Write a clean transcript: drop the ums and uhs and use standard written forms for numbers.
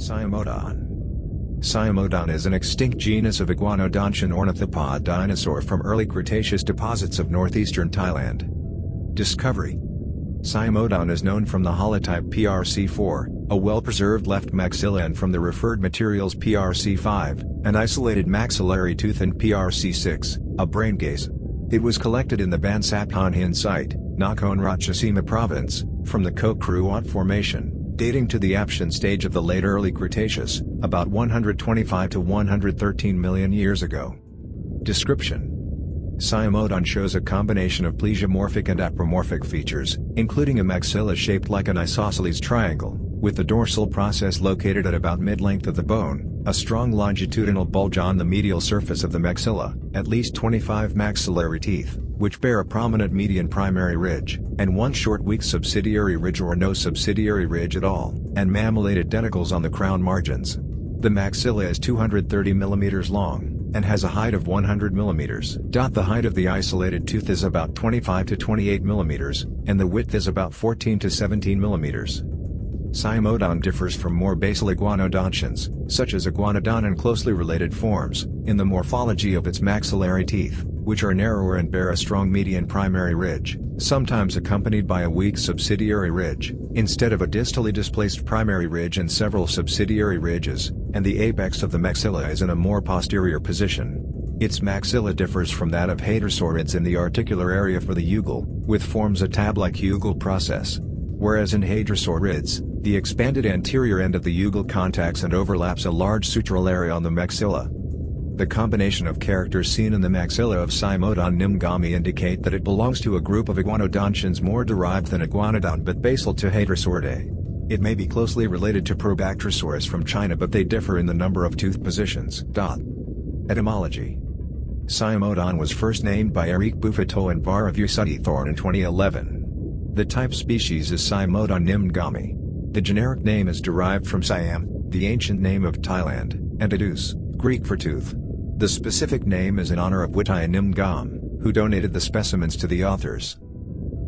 Siamodon. Siamodon is an extinct genus of iguanodontian ornithopod dinosaur from early Cretaceous deposits of northeastern Thailand. Discovery. Siamodon is known from the holotype PRC4, a well-preserved left maxilla, and from the referred materials PRC5, an isolated maxillary tooth, and PRC6, a brain gaze. It was collected in the Bansaphan Hin site, Nakhon Ratchasima province, from the Khok-Kruat Formation, dating to the Aptian stage of the late early Cretaceous, about 125 to 113 million years ago. Description. Siamodon shows a combination of plesiomorphic and apomorphic features, including a maxilla shaped like an isosceles triangle, with the dorsal process located at about mid-length of the bone, a strong longitudinal bulge on the medial surface of the maxilla, at least 25 maxillary teeth, which bear a prominent median primary ridge, and one short weak subsidiary ridge or no subsidiary ridge at all, and mammillated denticles on the crown margins. The maxilla is 230 mm long, and has a height of 100 mm. The height of the isolated tooth is about 25 to 28 mm, and the width is about 14 to 17 mm. Siamodon differs from more basal iguanodontians, such as iguanodon and closely related forms, in the morphology of its maxillary teeth, which are narrower and bear a strong median primary ridge, sometimes accompanied by a weak subsidiary ridge, instead of a distally displaced primary ridge and several subsidiary ridges, and the apex of the maxilla is in a more posterior position. Its maxilla differs from that of hadrosaurids in the articular area for the ugul, with forms a tab-like ugul process. Whereas in hadrosaurids, the expanded anterior end of the ugul contacts and overlaps a large sutural area on the maxilla. The combination of characters seen in the maxilla of Siamodon nimgami indicate that it belongs to a group of iguanodontians more derived than iguanodon but basal to Hadrosauridae. It may be closely related to Probactrosaurus from China, but they differ in the number of tooth positions. Etymology. Siamodon was first named by Eric Buffetot and Varavusudithorn in 2011. The type species is Siamodon nimgami. The generic name is derived from Siam, the ancient name of Thailand, and Adus, Greek for tooth. The specific name is in honor of Witai Nimgam, who donated the specimens to the authors.